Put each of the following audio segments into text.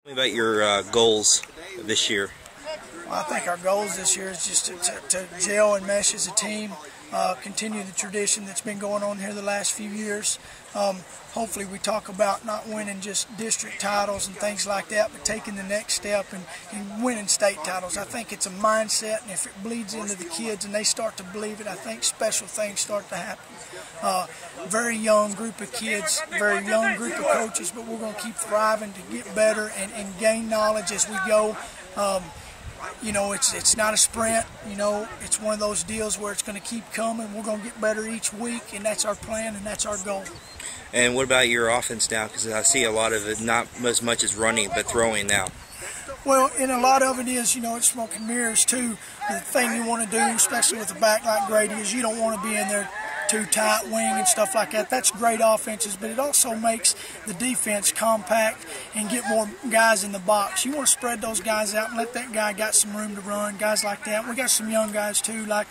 Tell me about your goals this year. Well, I think our goals this year is just to gel and mesh as a team, continue the tradition that's been going on here the last few years. Hopefully we talk about not winning just district titles and things like that, but taking the next step and winning state titles. I think it's a mindset, and if it bleeds into the kids and they start to believe it, I think special things start to happen. Very young group of kids, very young group of coaches, but we're going to keep thriving to get better and gain knowledge as we go. You know, it's not a sprint. You know, it's one of those deals where it's going to keep coming. We're going to get better each week, and that's our plan and that's our goal. And what about your offense now? Because I see a lot of it, not as much as running, but throwing now. Well, and a lot of it is, you know, it's smoke and mirrors too. The thing you want to do, especially with a back like Grady, is you don't want to be in there too tight, wing and stuff like that. That's great offenses, but it also makes the defense compact and get more guys in the box. You want to spread those guys out and let that guy got some room to run, guys like that. We got some young guys too, like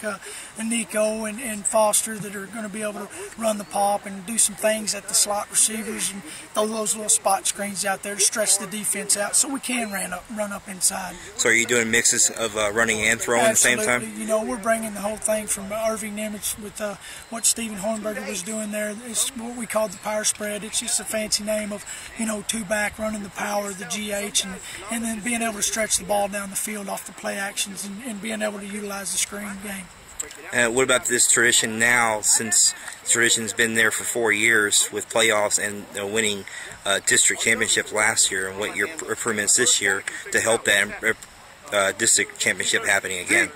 Nico and Foster, that are going to be able to run the pop and do some things at the slot receivers and throw those little spot screens out there to stretch the defense out so we can run up inside. So are you doing mixes of running and throwing at the same time? Absolutely. You know, we're bringing the whole thing from Irving Nimitz with what Stephen Hornberger was doing there. It's what we call the power spread. It's just a fancy name of, you know, two back running the power, the GH, and then being able to stretch the ball down the field off the play actions and being able to utilize the screen game. And what about this tradition now, since tradition's been there for 4 years with playoffs and winning district championship last year, and what your improvements this year to help that district championship happening again?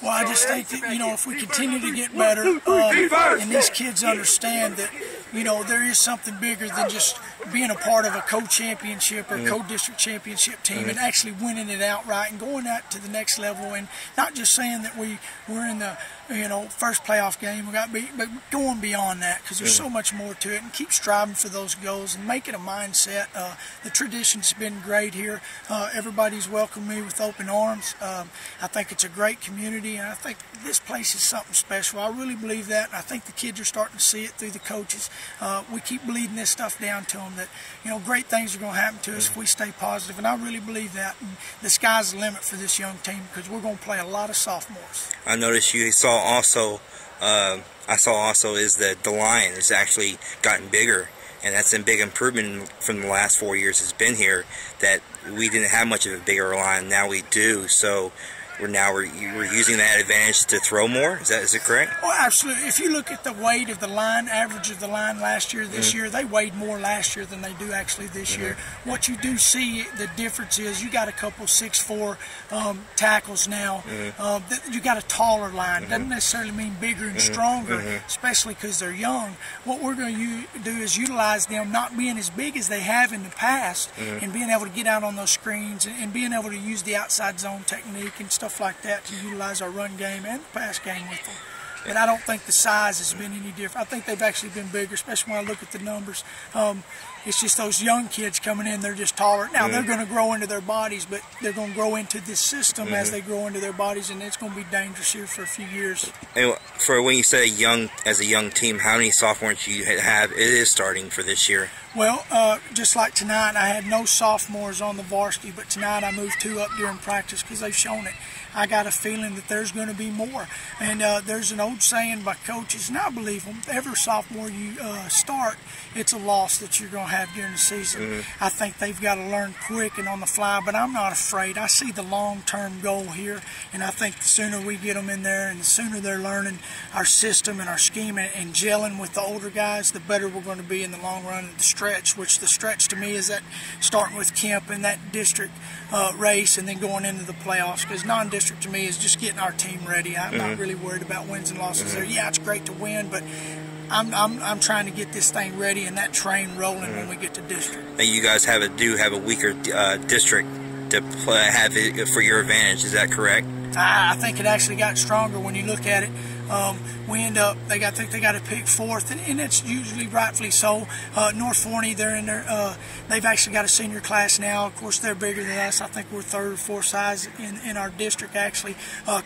Well, I just think that, you know, if we continue to get better and these kids understand that, you know, there is something bigger than just being a part of a co-championship or co-district championship team and actually winning it outright and going out to the next level, and not just saying that we're in the, you know, first playoff game, we got beat, but going beyond that, because there's so much more to it, and keep striving for those goals and make it a mindset. The tradition's been great here. Everybody's welcomed me with open arms. I think it's a great community, and I think this place is something special. I really believe that, and I think the kids are starting to see it through the coaches. We keep bleeding this stuff down to them, that, you know, great things are going to happen to us if we stay positive, and I really believe that. And the sky's the limit for this young team, because we're going to play a lot of sophomores. I noticed you saw also, I saw also is that the line has actually gotten bigger, and that's a big improvement from the last 4 years it's been here, that we didn't have much of a bigger line. Now we do. So we're using that advantage to throw more. Is it correct? Well, absolutely. If you look at the weight of the line, average of the line last year, this year, they weighed more last year than they do actually this year. What you do see, the difference is you got a couple 6'4" tackles now. You got a taller line. Doesn't necessarily mean bigger and stronger, especially because they're young. What we're going to do is utilize them not being as big as they have in the past, and being able to get out on those screens and being able to use the outside zone technique and stuff like that to utilize our run game and the pass game with them. But I don't think the size has been any different. I think they've actually been bigger, especially when I look at the numbers. It's just those young kids coming in, they're just taller. Now, they're going to grow into their bodies, but they're going to grow into this system as they grow into their bodies, and it's going to be dangerous here for a few years. And for when you say as a young team, how many sophomores do you have? It is starting for this year. Well, just like tonight, I had no sophomores on the varsity, but tonight I moved 2 up during practice because they've shown it. I got a feeling that there's going to be more. And there's an old saying by coaches, and I believe them, every sophomore you start, it's a loss that you're going to have during the season. I think they've got to learn quick and on the fly, but I'm not afraid. I see the long-term goal here, and I think the sooner we get them in there and the sooner they're learning our system and our scheme and gelling with the older guys, the better we're going to be in the long run. And the stretch, which the stretch to me is that starting with Kemp in that district race and then going into the playoffs, because non-district to me is just getting our team ready. I'm not really worried about wins and losses there. Yeah, it's great to win, but I'm trying to get this thing ready and that train rolling when we get to district. And you guys do have a weaker district to have it for your advantage. Is that correct? I think it actually got stronger when you look at it. we end up, I think they got to pick fourth, and it's usually rightfully so. North Forney, they're in there. They've actually got a senior class now. Of course, they're bigger than us. I think we're third or fourth size in our district, actually.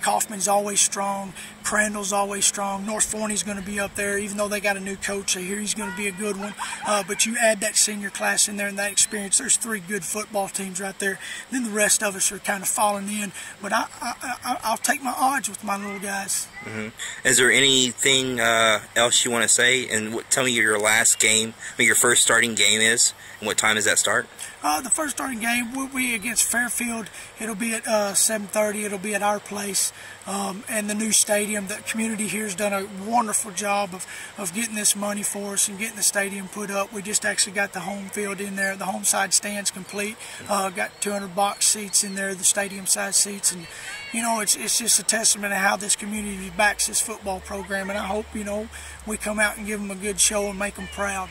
Kaufman's always strong. Crandall's always strong. North Forney's going to be up there, even though they got a new coach. I hear he's going to be a good one. But you add that senior class in there and that experience, there's 3 good football teams right there. Then the rest of us are kind of falling in. But I'll take my odds with my little guys. Mm-hmm. Is there anything else you want to say? And tell me your last game, your first starting game is, and what time does that start? The first starting game will be against Fairfield. It'll be at 7:30. It'll be at our place and the new stadium. The community here has done a wonderful job of getting this money for us and getting the stadium put up. We just actually got the home field in there. The home side stands complete. Got 200 box seats in there, the stadium side seats, and you know, it's just a testament to how this community backs this football program. And I hope, you know, we come out and give them a good show and make them proud.